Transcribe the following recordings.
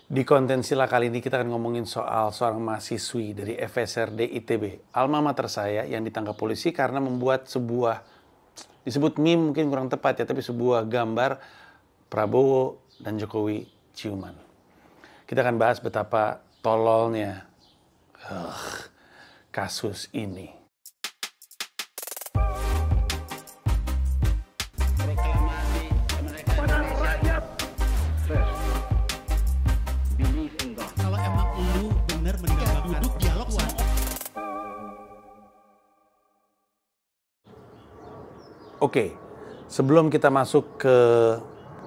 Di konten Sila kali ini kita akan ngomongin soal seorang mahasiswi dari FSRD ITB, alma mater saya yang ditangkap polisi karena membuat sebuah, disebut meme mungkin kurang tepat ya, tapi sebuah gambar Prabowo dan Jokowi ciuman. Kita akan bahas betapa tololnya kasus ini. Oke, sebelum kita masuk ke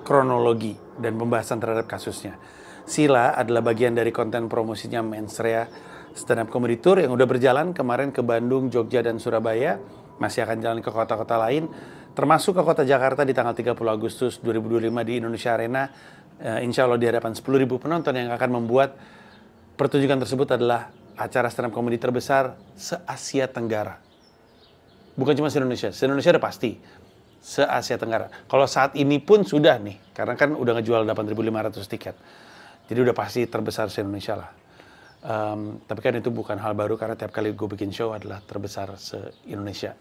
kronologi dan pembahasan terhadap kasusnya, Sila adalah bagian dari konten promosinya Mensrea Stand Up Comedy Tour yang udah berjalan kemarin ke Bandung, Jogja, dan Surabaya. Masih akan jalan ke kota-kota lain, termasuk ke kota Jakarta di tanggal 30 Agustus 2025 di Indonesia Arena. Insya Allah di hadapan 10.000 penonton yang akan membuat pertunjukan tersebut adalah acara stand up comedy terbesar se-Asia Tenggara. Bukan cuma se-Indonesia udah pasti. Se-Asia Tenggara. Kalau saat ini pun sudah nih, karena kan udah ngejual 8.500 tiket. Jadi udah pasti terbesar se-Indonesia lah. Tapi kan itu bukan hal baru karena tiap kali gue bikin show adalah terbesar se-Indonesia.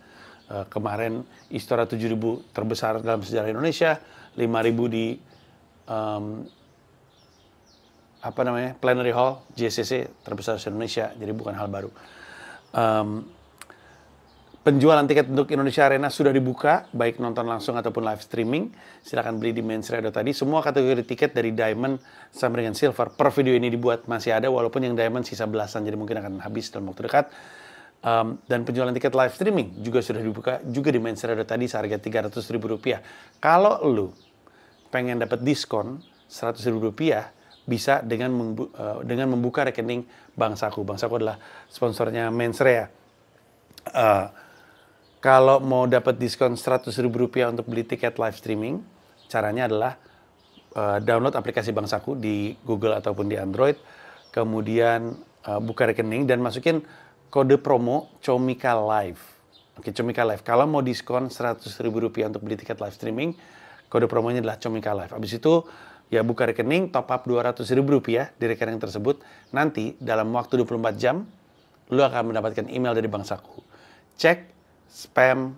Kemarin Istora 7.000 terbesar dalam sejarah Indonesia, 5.000 di Plenary Hall, JCC terbesar se-Indonesia. Jadi bukan hal baru. Penjualan tiket untuk Indonesia Arena sudah dibuka, baik nonton langsung ataupun live streaming. Silakan beli di Mensrea tadi. Semua kategori tiket dari Diamond sampai dengan Silver per video ini dibuat masih ada, walaupun yang Diamond sisa belasan, jadi mungkin akan habis dalam waktu dekat. Dan penjualan tiket live streaming juga sudah dibuka juga di Mensrea tadi seharga Rp300.000. Kalau lu pengen dapat diskon Rp100.000, bisa dengan membuka rekening Bank Saku. Bank Saku adalah sponsornya Mensrea. Kalau mau dapat diskon Rp100.000 untuk beli tiket live streaming, caranya adalah download aplikasi Bank Saku di Google ataupun di Android, kemudian buka rekening dan masukin kode promo Comika Live. Oke, Comika Live. Kalau mau diskon Rp100.000 untuk beli tiket live streaming, kode promonya adalah Comika Live. Habis itu ya buka rekening, top up Rp200.000 di rekening tersebut. Nanti dalam waktu 24 jam, lu akan mendapatkan email dari Bank Saku. Cek spam,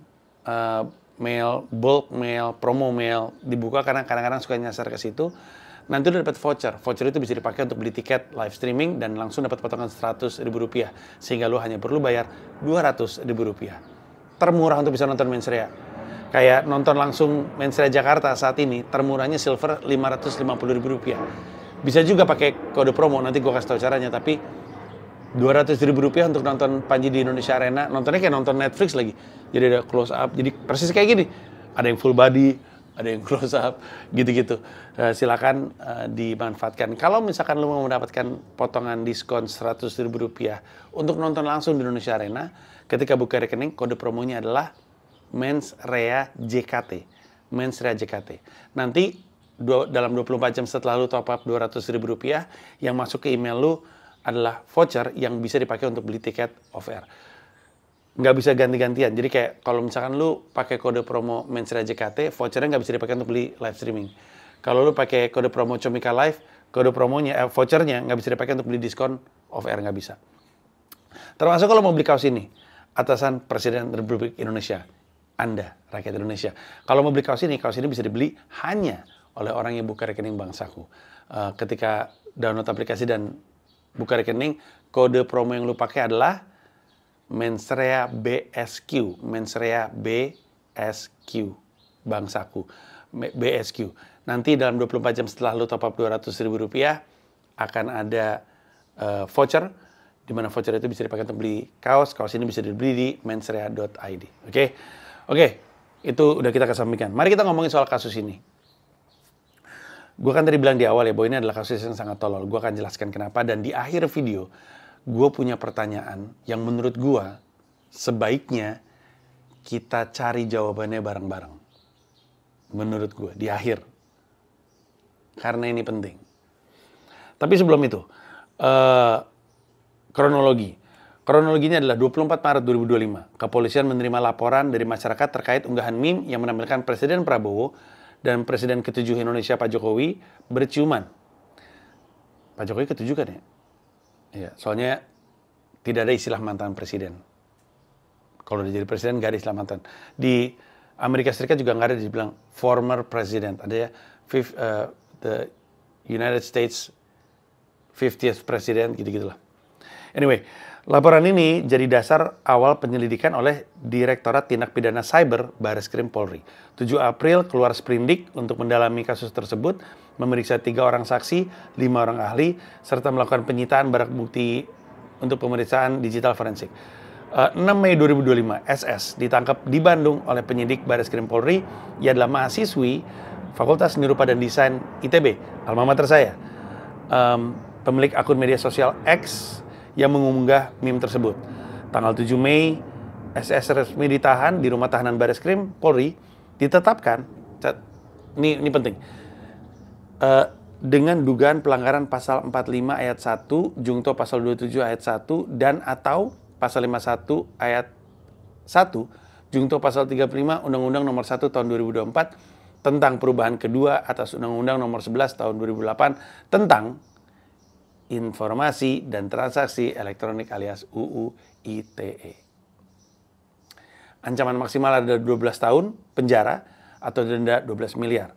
mail, bulk mail, promo mail dibuka karena kadang-kadang suka nyasar ke situ. Nanti udah dapat voucher. Voucher itu bisa dipakai untuk beli tiket live streaming dan langsung dapat potongan Rp100.000. Sehingga lo hanya perlu bayar Rp200.000. Termurah untuk bisa nonton Mensrea. Kayak nonton langsung Mensrea Jakarta saat ini, termurahnya Silver Rp550.000. Bisa juga pakai kode promo, nanti gue kasih tahu caranya, tapi Rp200.000 untuk nonton Panji di Indonesia Arena. Nontonnya kayak nonton Netflix lagi. Jadi ada close up, jadi persis kayak gini. Ada yang full body, ada yang close up, gitu-gitu. Silakan dimanfaatkan. Kalau misalkan lo mau mendapatkan potongan diskon Rp100.000 untuk nonton langsung di Indonesia Arena, ketika buka rekening, kode promonya adalah Mensrea JKT. Mensrea JKT. Nanti dalam 24 jam setelah lo top up Rp200.000, yang masuk ke email lo adalah voucher yang bisa dipakai untuk beli tiket off air. Nggak bisa ganti-gantian. Jadi kayak kalau misalkan lu pakai kode promo Mensrea JKT, vouchernya nggak bisa dipakai untuk beli live streaming. Kalau lu pakai kode promo Comika Live, kode promonya, vouchernya nggak bisa dipakai untuk beli diskon off air, nggak bisa. Termasuk kalau mau beli kaos ini, atasan Presiden Republik Indonesia, Anda, rakyat Indonesia. Kalau mau beli kaos ini bisa dibeli hanya oleh orang yang buka rekening Bank Saku. Ketika download aplikasi dan buka rekening, kode promo yang lu pakai adalah Mensrea BSQ. Mensrea BSQ. Bank Saku. BSQ. Nanti dalam 24 jam setelah lu top up Rp200.000, akan ada voucher, di mana voucher itu bisa dipakai untuk beli kaos. Kaos ini bisa dibeli di mensrea.id. Oke, itu udah kita kesampingkan. Mari kita ngomongin soal kasus ini. Gue kan tadi bilang di awal ya, bahwa ini adalah kasus yang sangat tolol. Gue akan jelaskan kenapa. Dan di akhir video, gue punya pertanyaan yang menurut gue sebaiknya kita cari jawabannya bareng-bareng. Menurut gue, di akhir. Karena ini penting. Tapi sebelum itu, kronologi. Kronologinya adalah 24 Maret 2025. Kepolisian menerima laporan dari masyarakat terkait unggahan meme yang menampilkan Presiden Prabowo dan Presiden ke-7 Indonesia Pak Jokowi berciuman. Pak Jokowi ketujuh kan ya? Iya, soalnya tidak ada istilah mantan presiden. Kalau dia jadi presiden nggak ada istilah mantan. Di Amerika Serikat juga nggak ada dibilang former president. Ada ya, the United States 50th president, gitu-gitulah. Anyway, laporan ini jadi dasar awal penyelidikan oleh Direktorat Tindak Pidana Cyber Bareskrim Polri. 7 April keluar sprindik untuk mendalami kasus tersebut, memeriksa 3 orang saksi, 5 orang ahli, serta melakukan penyitaan barang bukti untuk pemeriksaan digital forensik. 6 Mei 2025, SS ditangkap di Bandung oleh penyidik Bareskrim Polri. Ia adalah mahasiswi Fakultas Seni Rupa dan Desain ITB, alma mater saya. Pemilik akun media sosial X yang mengunggah meme tersebut. Tanggal 7 Mei, SS resmi ditahan di rumah tahanan Bareskrim Polri, ditetapkan, ini penting, dengan dugaan pelanggaran pasal 45 ayat 1, Jungto pasal 27 ayat 1, dan atau pasal 51 ayat 1, Jungto pasal 35 Undang-Undang Nomor 1 Tahun 2024 tentang perubahan kedua atas Undang-Undang Nomor 11 Tahun 2008 tentang Informasi dan Transaksi Elektronik alias UU ITE. Ancaman maksimal ada 12 tahun penjara atau denda 12 miliar.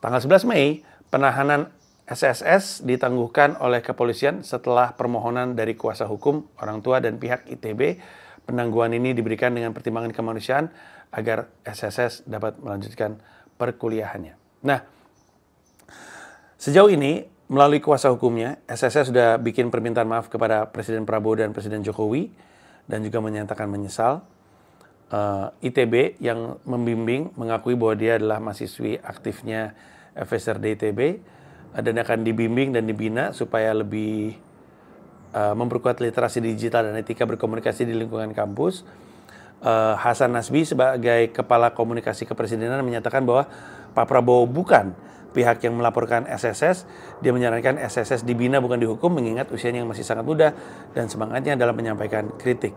Tanggal 11 Mei, penahanan SSS ditangguhkan oleh kepolisian setelah permohonan dari kuasa hukum, orang tua, dan pihak ITB. Penangguhan ini diberikan dengan pertimbangan kemanusiaan agar SSS dapat melanjutkan perkuliahannya. Nah, sejauh ini melalui kuasa hukumnya, SSS sudah bikin permintaan maaf kepada Presiden Prabowo dan Presiden Jokowi dan juga menyatakan menyesal. ITB yang membimbing mengakui bahwa dia adalah mahasiswi aktifnya FSRD ITB dan akan dibimbing dan dibina supaya lebih memperkuat literasi digital dan etika berkomunikasi di lingkungan kampus. Hasan Nasbi sebagai Kepala Komunikasi Kepresidenan menyatakan bahwa Pak Prabowo bukan pihak yang melaporkan SSS. Dia menyarankan SSS dibina bukan dihukum mengingat usianya yang masih sangat muda dan semangatnya dalam menyampaikan kritik.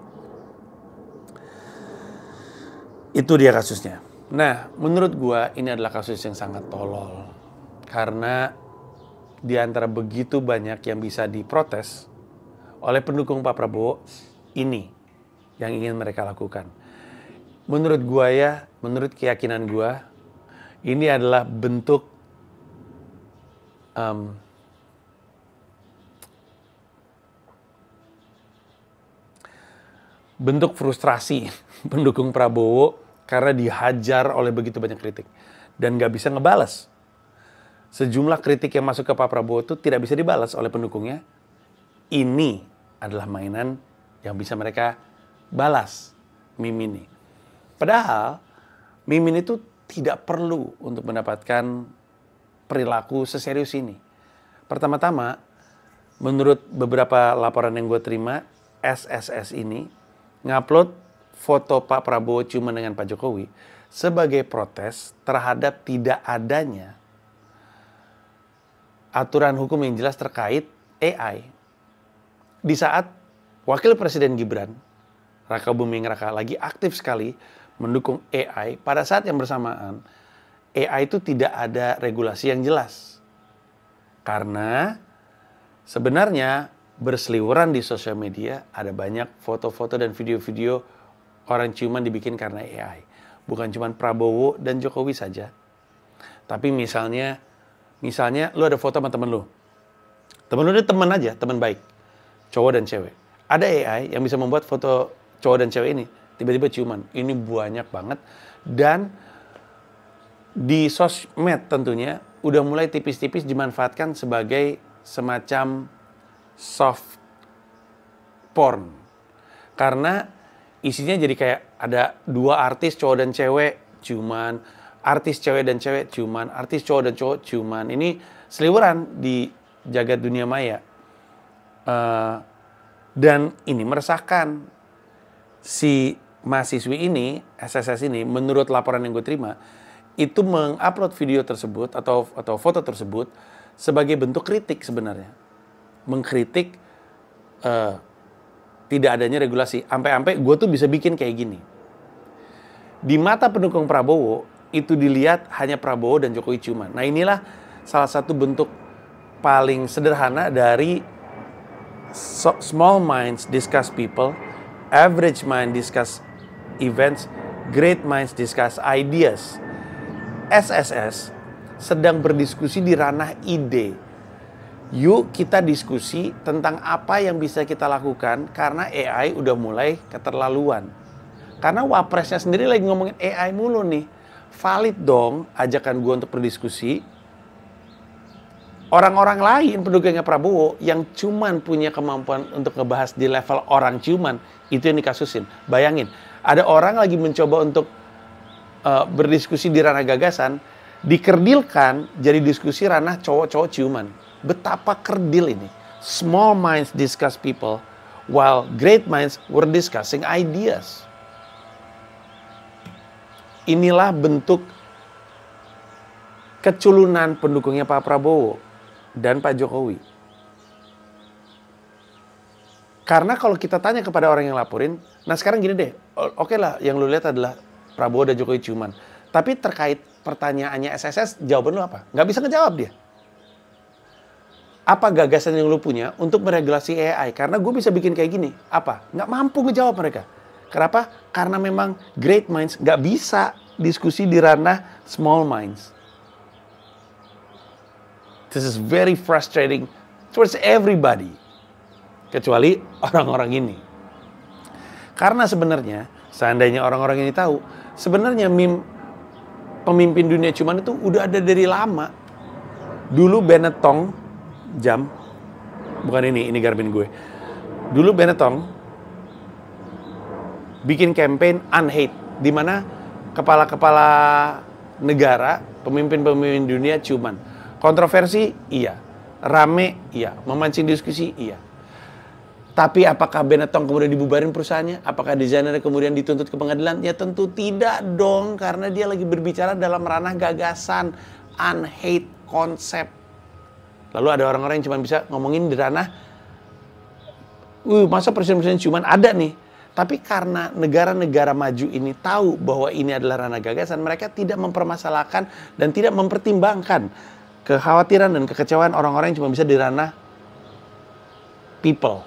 Itu dia kasusnya. Nah, menurut gua ini adalah kasus yang sangat tolol. Karena di antara begitu banyak yang bisa diprotes oleh pendukung Pak Prabowo, ini yang ingin mereka lakukan. Menurut gua ya, menurut keyakinan gua, ini adalah bentuk frustrasi pendukung Prabowo karena dihajar oleh begitu banyak kritik dan nggak bisa ngebalas. Sejumlah kritik yang masuk ke Pak Prabowo itu tidak bisa dibalas oleh pendukungnya. Ini adalah mainan yang bisa mereka balas, meme ini. Padahal meme ini tuh tidak perlu untuk mendapatkan perilaku seserius ini. Pertama-tama, menurut beberapa laporan yang gue terima, SSS ini ngupload foto Pak Prabowo cuma dengan Pak Jokowi sebagai protes terhadap tidak adanya aturan hukum yang jelas terkait AI. Di saat Wakil Presiden Gibran, Raka Buming Raka, lagi aktif sekali mendukung AI, pada saat yang bersamaan AI itu tidak ada regulasi yang jelas. Karena sebenarnya berseliweran di sosial media ada banyak foto-foto dan video-video orang ciuman dibikin karena AI. Bukan cuma Prabowo dan Jokowi saja. Tapi misalnya lu ada foto sama temen lu. Temen lu ini temen aja, temen baik. Cowok dan cewek. Ada AI yang bisa membuat foto cowok dan cewek ini tiba-tiba ciuman. Ini banyak banget. Dan di sosmed tentunya udah mulai tipis-tipis dimanfaatkan sebagai semacam soft porn. Karena isinya jadi kayak ada dua artis cowok dan cewek ciuman, artis cewek dan cewek ciuman, artis cowok dan cowok ciuman. Ini seliweran di jagat dunia maya. Dan ini meresahkan si mahasiswi ini, SSS ini, menurut laporan yang gue terima, itu mengupload video tersebut atau foto tersebut sebagai bentuk kritik sebenarnya. Mengkritik tidak adanya regulasi. Sampai gue tuh bisa bikin kayak gini. Di mata pendukung Prabowo, itu dilihat hanya Prabowo dan Jokowi ciuman. Nah inilah salah satu bentuk paling sederhana dari small minds discuss people, average mind discuss events, great minds discuss ideas. SSS sedang berdiskusi di ranah ide. Yuk kita diskusi tentang apa yang bisa kita lakukan karena AI udah mulai keterlaluan. Karena wapresnya sendiri lagi ngomongin AI mulu nih. Valid dong ajakan gue untuk berdiskusi. Orang-orang lain pendukungnya Prabowo yang cuman punya kemampuan untuk ngebahas di level orang cuman, itu yang dikasusin. Bayangin, ada orang lagi mencoba untuk berdiskusi di ranah gagasan, dikerdilkan jadi diskusi ranah cowok-cowok ciuman. Betapa kerdil ini. Small minds discuss people, while great minds were discussing ideas. Inilah bentuk keculunan pendukungnya Pak Prabowo dan Pak Jokowi. Karena kalau kita tanya kepada orang yang laporin, nah sekarang gini deh, oke lah yang lu lihat adalah Prabowo dan Jokowi ciuman. Tapi terkait pertanyaannya SSS, jawaban lu apa? Nggak bisa ngejawab dia. Apa gagasan yang lu punya untuk meregulasi AI? Karena gue bisa bikin kayak gini. Apa? Nggak mampu ngejawab mereka. Kenapa? Karena memang great minds nggak bisa diskusi di ranah small minds. This is very frustrating towards everybody. Kecuali orang-orang ini. Karena sebenarnya, seandainya orang-orang ini tahu, sebenarnya pemimpin dunia cuman itu udah ada dari lama. Dulu Benetton, jam, bukan ini Garmin gue. Dulu Benetton bikin campaign unhate, di mana kepala-kepala negara, pemimpin-pemimpin dunia cuman. Kontroversi, iya. Rame, iya. Memancing diskusi, iya. Tapi apakah Benetton kemudian dibubarin perusahaannya? Apakah desainernya kemudian dituntut ke pengadilan? Ya tentu tidak dong, karena dia lagi berbicara dalam ranah gagasan, unhate konsep. Lalu ada orang-orang yang cuma bisa ngomongin di ranah, masa presiden-presiden cuman ada nih. Tapi karena negara-negara maju ini tahu bahwa ini adalah ranah gagasan, mereka tidak mempermasalahkan dan tidak mempertimbangkan kekhawatiran dan kekecewaan orang-orang yang cuma bisa di ranah people.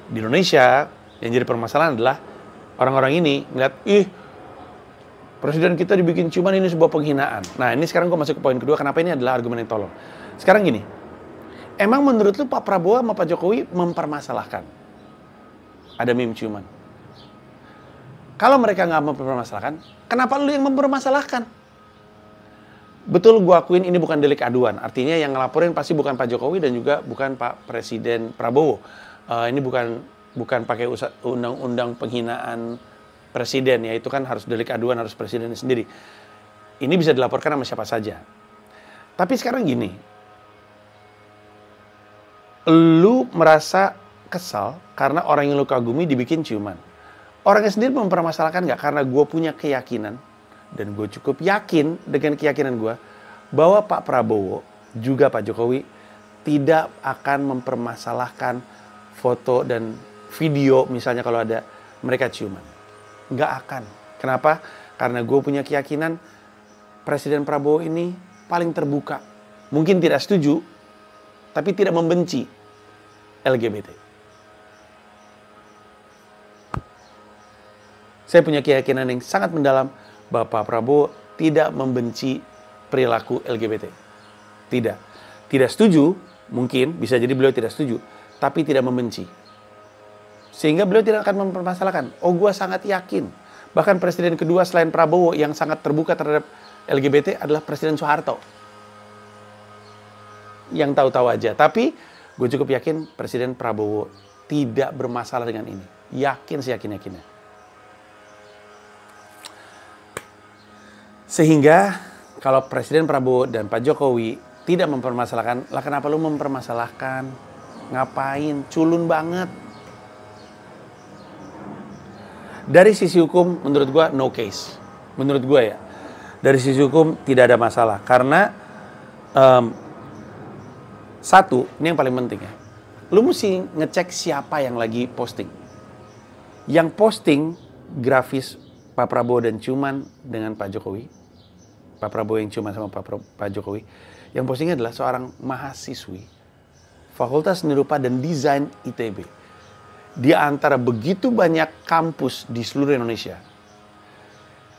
Di Indonesia, yang jadi permasalahan adalah orang-orang ini ngeliat, presiden kita dibikin cuman ini sebuah penghinaan. Nah ini sekarang gue masuk ke poin kedua, kenapa ini adalah argumen yang tolol. Sekarang gini, emang menurut lu Pak Prabowo sama Pak Jokowi mempermasalahkan ada meme ciuman? Kalau mereka nggak mempermasalahkan, kenapa lu yang mempermasalahkan? Betul, gue akuin ini bukan delik aduan. Artinya yang ngelaporin pasti bukan Pak Jokowi dan juga bukan Pak Presiden Prabowo. Ini bukan pakai undang-undang penghinaan presiden, ya itu kan harus delik aduan, harus presiden sendiri. Ini bisa dilaporkan sama siapa saja. Tapi sekarang gini, lu merasa kesal karena orang yang lu kagumi dibikin ciuman. Orangnya sendiri mempermasalahkan nggak? Karena gue punya keyakinan, dan gue cukup yakin dengan keyakinan gue, bahwa Pak Prabowo juga Pak Jokowi tidak akan mempermasalahkan foto dan video misalnya kalau ada mereka ciuman. Nggak akan. Kenapa? Karena gue punya keyakinan Presiden Prabowo ini paling terbuka. Mungkin tidak setuju, tapi tidak membenci LGBT. Saya punya keyakinan yang sangat mendalam bahwa Pak Prabowo tidak membenci perilaku LGBT. Tidak. Tidak setuju, mungkin bisa jadi beliau tidak setuju, tapi tidak membenci. Sehingga beliau tidak akan mempermasalahkan. Oh, gue sangat yakin. Bahkan presiden kedua selain Prabowo yang sangat terbuka terhadap LGBT adalah Presiden Soeharto. Yang tahu-tahu aja. Tapi gue cukup yakin Presiden Prabowo tidak bermasalah dengan ini. Yakin seyakin-yakinnya. Sehingga kalau Presiden Prabowo dan Pak Jokowi tidak mempermasalahkan, lah kenapa lu mempermasalahkan? Ngapain? Culun banget. Dari sisi hukum, menurut gue no case. Menurut gue ya. Dari sisi hukum tidak ada masalah. Karena satu, ini yang paling penting ya. Lu mesti ngecek siapa yang lagi posting. Yang posting grafis Pak Prabowo dan ciuman dengan Pak Jokowi. Pak Prabowo yang ciuman sama Pak Jokowi. Yang postingnya adalah seorang mahasiswi Fakultas Seni Rupa dan Desain ITB. Di antara begitu banyak kampus di seluruh Indonesia,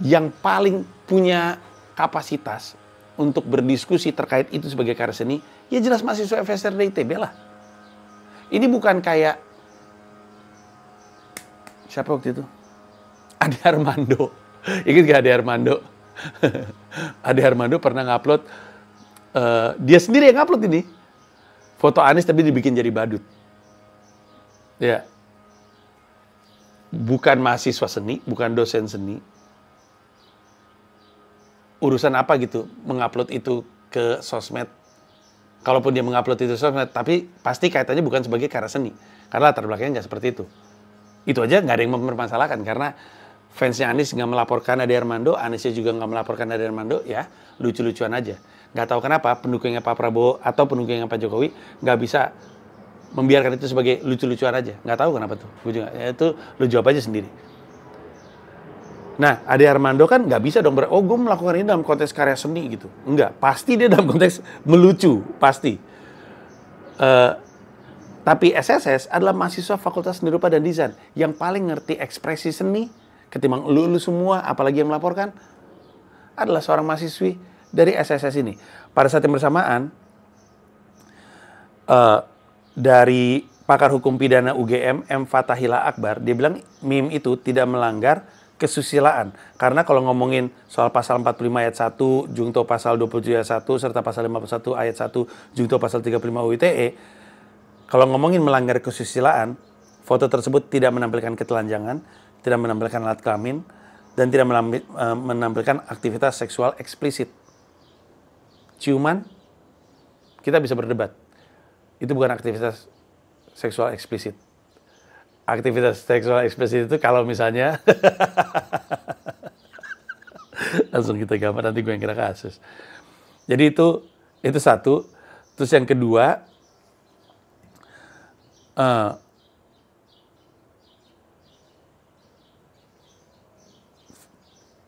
yang paling punya kapasitas untuk berdiskusi terkait itu sebagai karya seni, ya jelas mahasiswa FSR dan ITB lah. Ini bukan kayak, siapa waktu itu? Ade Armando. Ingat gak Ade Armando? Ade Armando pernah ngupload, dia sendiri yang ngupload ini. Foto Anies tapi dibikin jadi badut. Ya. Bukan mahasiswa seni, bukan dosen seni. Urusan apa gitu mengupload itu ke sosmed. Kalaupun dia mengupload itu ke sosmed, tapi pasti kaitannya bukan sebagai karya seni. Karena latar belakangnya nggak seperti itu. Itu aja nggak ada yang mempermasalahkan. Karena fansnya Anies nggak melaporkan Ade Armando, Aniesnya juga nggak melaporkan Ade Armando, ya lucu-lucuan aja. Nggak tahu kenapa pendukungnya Pak Prabowo atau pendukungnya Pak Jokowi nggak bisa membiarkan itu sebagai lucu-lucuan aja. Nggak tahu kenapa tuh. Gue juga, ya itu lu jawab aja sendiri. Nah, Ade Armando kan nggak bisa dong, oh gue melakukan ini dalam konteks karya seni gitu. Enggak, pasti dia dalam konteks melucu, pasti. Tapi SSS adalah mahasiswa Fakultas Seni Rupa dan Desain yang paling ngerti ekspresi seni ketimbang lu semua, apalagi yang melaporkan, adalah seorang mahasiswi dari SSS ini. Pada saat yang bersamaan, dari pakar hukum pidana UGM, M. Fathahillah Akbar, dia bilang meme itu tidak melanggar kesusilaan. Karena kalau ngomongin soal pasal 45 ayat 1, jungto pasal 27 ayat 1, serta pasal 51 ayat 1, jungto pasal 35 UU ITE, kalau ngomongin melanggar kesusilaan, foto tersebut tidak menampilkan ketelanjangan, tidak menampilkan alat kelamin, dan tidak menampilkan aktivitas seksual eksplisit. Ciuman, kita bisa berdebat. Itu bukan aktivitas seksual eksplisit. Aktivitas seksual eksplisit itu kalau misalnya langsung kita gambar, nanti gue yang kira kasus. Jadi itu satu. Terus yang kedua,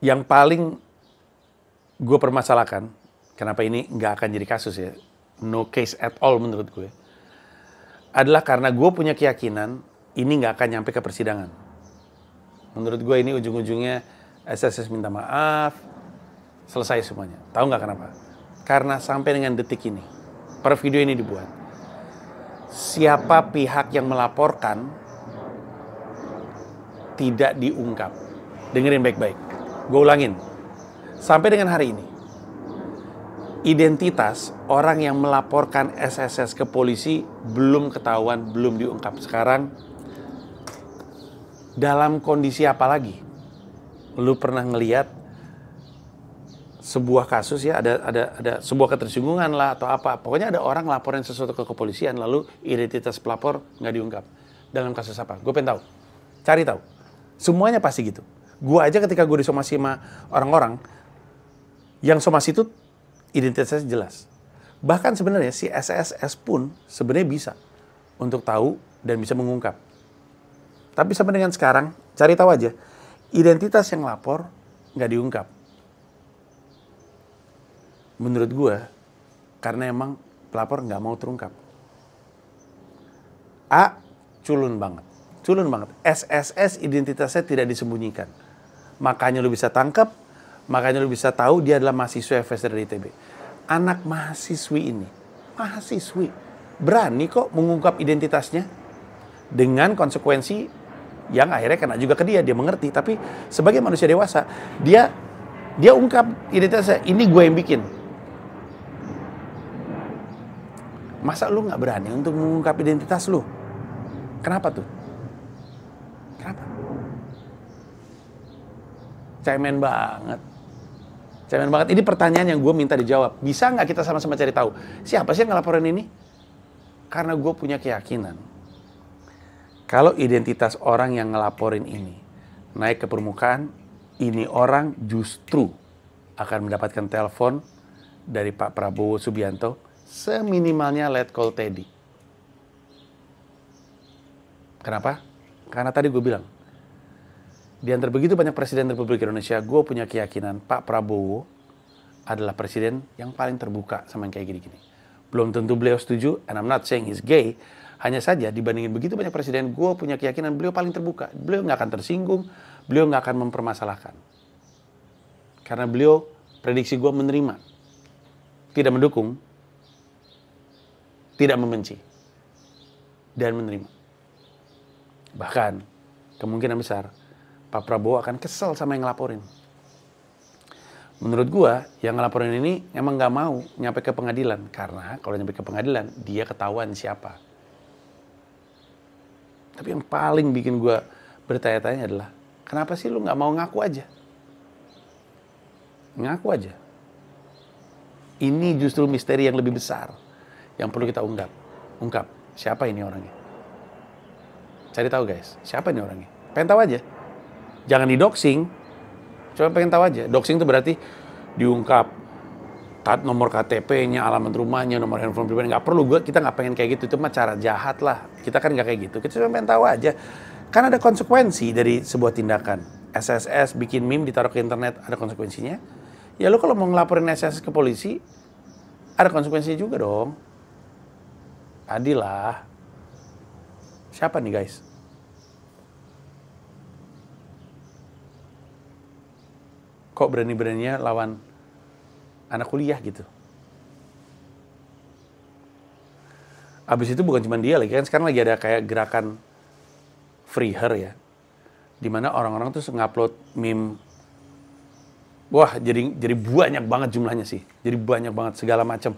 yang paling gue permasalahkan, kenapa ini nggak akan jadi kasus ya, no case at all menurut gue, adalah karena gue punya keyakinan ini nggak akan nyampe ke persidangan. Menurut gue ini ujung-ujungnya SSS minta maaf, selesai semuanya. Tahu nggak kenapa? Karena sampai dengan detik ini, per video ini dibuat, siapa pihak yang melaporkan tidak diungkap. Dengerin baik-baik. Gue ulangin. Sampai dengan hari ini, identitas orang yang melaporkan SSS ke polisi belum ketahuan, belum diungkap. Sekarang, dalam kondisi apa lagi? Lu pernah ngelihat sebuah kasus ya, ada sebuah ketersinggungan lah atau apa. Pokoknya ada orang laporin sesuatu ke kepolisian, lalu identitas pelapor nggak diungkap. Dalam kasus apa? Gue pengen tahu. Cari tahu. Semuanya pasti gitu. Gue aja ketika gue disomasi sama orang-orang, yang somasi itu identitasnya jelas. Bahkan sebenarnya si SSS pun sebenarnya bisa untuk tahu dan bisa mengungkap. Tapi sampai dengan sekarang, cari tahu aja, identitas yang lapor nggak diungkap. Menurut gue, karena emang pelapor nggak mau terungkap. Culun banget. Culun banget. SSS identitasnya tidak disembunyikan. Makanya lu bisa tangkap, makanya lu bisa tahu dia adalah mahasiswa FSR dari ITB. Anak mahasiswi ini, mahasiswi, berani kok mengungkap identitasnya dengan konsekuensi yang akhirnya kena juga ke dia. Dia mengerti, tapi sebagai manusia dewasa, dia ungkap identitasnya. Ini gue yang bikin. Masa lu nggak berani untuk mengungkap identitas lu? Kenapa tuh? Kenapa? Cemen banget. Cemen banget. Ini pertanyaan yang gue minta dijawab. Bisa nggak kita sama-sama cari tahu? Siapa sih yang ngelaporin ini? Karena gue punya keyakinan. Kalau identitas orang yang ngelaporin ini naik ke permukaan, ini orang justru akan mendapatkan telepon dari Pak Prabowo Subianto, seminimalnya let call Teddy. Kenapa? Karena tadi gue bilang, di antara begitu banyak Presiden Republik Indonesia, gue punya keyakinan Pak Prabowo adalah presiden yang paling terbuka sama yang kayak gini-gini. Belum tentu beliau setuju, and I'm not saying he's gay. Hanya saja dibandingin begitu banyak presiden, gue punya keyakinan beliau paling terbuka. Beliau nggak akan tersinggung, beliau nggak akan mempermasalahkan. Karena beliau, prediksi gue, menerima. Tidak mendukung, tidak membenci. Dan menerima. Bahkan, kemungkinan besar, Pak Prabowo akan kesel sama yang ngelaporin. Menurut gua, yang ngelaporin ini emang nggak mau nyampe ke pengadilan. Karena kalau nyampe ke pengadilan, dia ketahuan siapa. Tapi yang paling bikin gua bertanya-tanya adalah, kenapa sih lu nggak mau ngaku aja? Ngaku aja. Ini justru misteri yang lebih besar yang perlu kita ungkap. Siapa ini orangnya? Cari tahu guys, siapa ini orangnya? Pengen tahu aja. Jangan di-doxing. Cuma pengen tahu aja. Doxing itu berarti diungkap nomor KTP-nya, alamat rumahnya, nomor handphone pribadi. Nggak perlu, kita nggak pengen kayak gitu. Itu mah cara jahat lah. Kita kan nggak kayak gitu. Kita cuma pengen tahu aja. Kan ada konsekuensi dari sebuah tindakan. SSS bikin meme ditaruh ke internet, ada konsekuensinya. Ya lu kalau mau ngelaporin SSS ke polisi, ada konsekuensinya juga dong. Adil lah. Siapa nih guys? Kok berani-beraninya lawan anak kuliah gitu? Abis itu bukan cuma dia lagi, kan sekarang lagi ada kayak gerakan Free Her ya. Dimana orang-orang tuh ngupload meme. Wah, jadi banyak banget jumlahnya sih. Jadi banyak banget segala macam.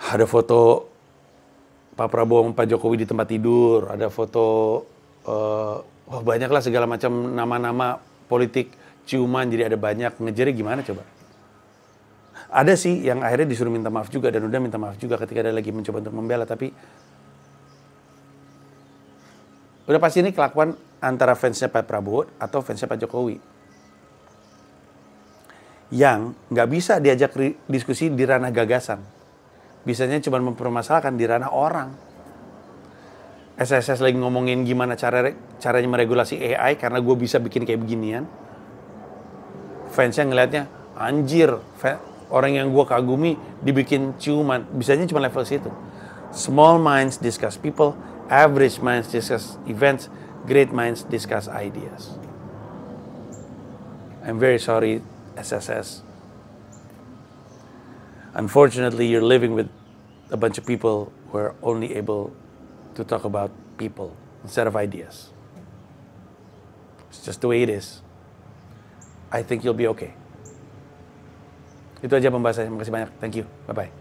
Ada foto Pak Prabowo sama Pak Jokowi di tempat tidur, ada foto wah banyak lah segala macam nama-nama politik ciuman, jadi ada banyak. Ngejarnya gimana coba? Ada sih yang akhirnya disuruh minta maaf juga dan udah minta maaf juga ketika ada lagi mencoba untuk membela, tapi udah pasti ini kelakuan antara fansnya Pak Prabowo atau fansnya Pak Jokowi yang nggak bisa diajak diskusi di ranah gagasan. Bisanya cuma mempermasalahkan di ranah orang. SSS lagi ngomongin gimana caranya meregulasi AI karena gue bisa bikin kayak beginian. Fansnya ngelihatnya, anjir, orang yang gue kagumi dibikin ciuman. Bisanya cuma level situ. Small minds discuss people, average minds discuss events, great minds discuss ideas. I'm very sorry, SSS. Unfortunately, you're living with a bunch of people who are only able to talk about people instead of ideas. It's just the way it is. I think you'll be okay. Itu aja pembahasannya. Makasih banyak. Thank you. Bye-bye.